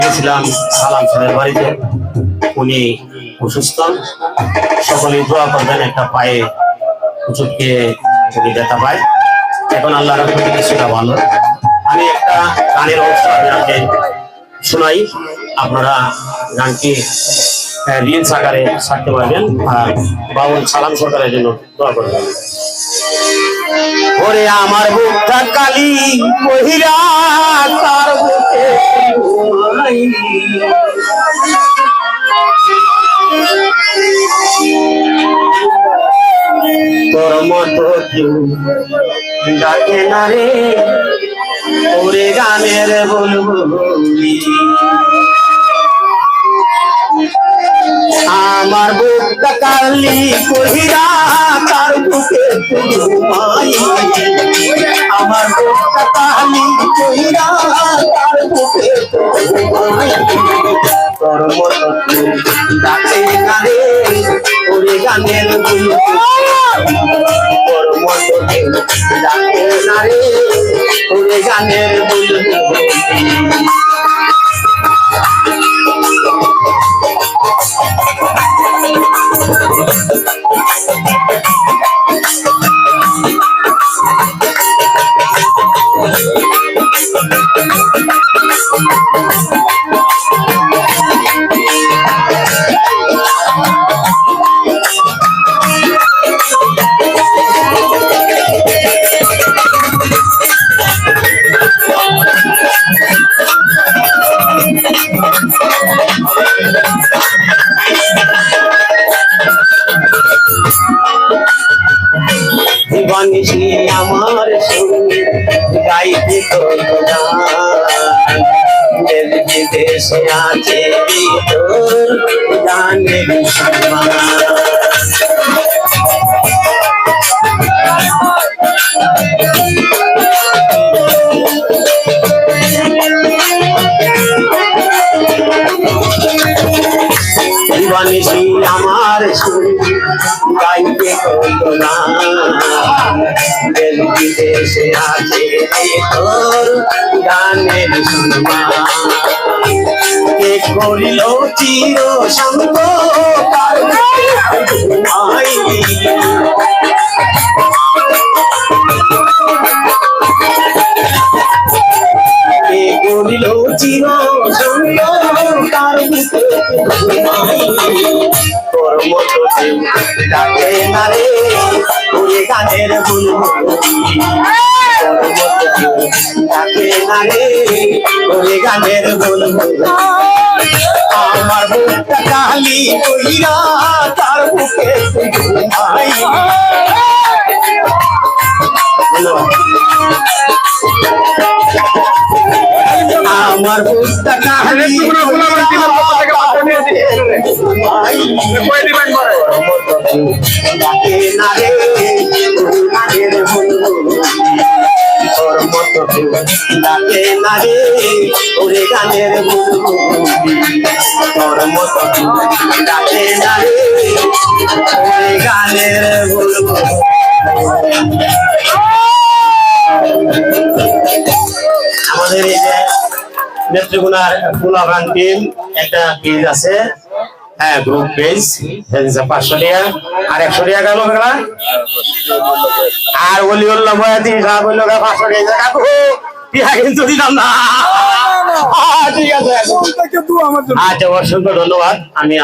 গেছিলাম সালাম সাহেবের বাড়িতে, উনি অসুস্থ, সকলে দোয়া করবেন। একটা পায়ে উঁচুকে উনি ব্যথা পায়, এখন আল্লাহ রহমতে কিছুটা ভালো। আমি একটা গানের অংশ আপনাকে শোনাই, আপনারা গানটি রিলস আকারে ছাড়তে পারবেন আর বাউল সালাম সরকারের জন্য দোয়া করবেন। ওরে আমার বুকটা কালি কহিরা তার বুকে তোর মতো কেউ ডাকে না রে, ওরে গানের বুলবুলি। আমার বুকটা কালি কহিরা তার বুকে ঘুমাই, আমার বুকটা কালি কহিরা তার বুকে ঘুমাই। তোর মতো ডাকে না রে, ওরে গানের বুলবুলি। তোর মতো ডাকে না রে, ওরে গানের বুলবুলি। বানিসি আমার সঙ্গে গাইতে দেশে আছে তোর গানের বানিসি আমার সঙ্গে গাইতে না, বিদেশে আছে তোর গানের সম্মান। কে করিল চির সঙ্গ তার ঘুমাই, কে করিল চির সঙ্গ তার ঘুমাই। তোর মতো কেউ ডাকে না রে, ওরে গানের বুলবুলি। তোর মতো কেউ ডাকে না রে, ওরে গানের বুলবুলি। আমার বুকটা কালি কইরা তার বুকে ঘুমাই। আমার বুকটা কালি ডাকে না রে, গানের বুলবুলি। তোর মতো ডাকে না রে, ওরে গানের বুলবুলি। তোর মতো ডাকে না রে, ওরে গানের বুলবুলি। আমাদের এই যে নেত্রকোনার গোলাগান টিম একটা পেজ আছে, হ্যাঁ গ্রুপ পেজ, 500 টাকা আর 100 টাকা গেল বেলা। আর ওলিউল্লাহ বয়াতি সাহেব হইল 500 টাকা। কাকু টিয়া কিন্তু দিলাম না। ঠিক আছে, আচ্ছা অসংখ্য ধন্যবাদ। আমি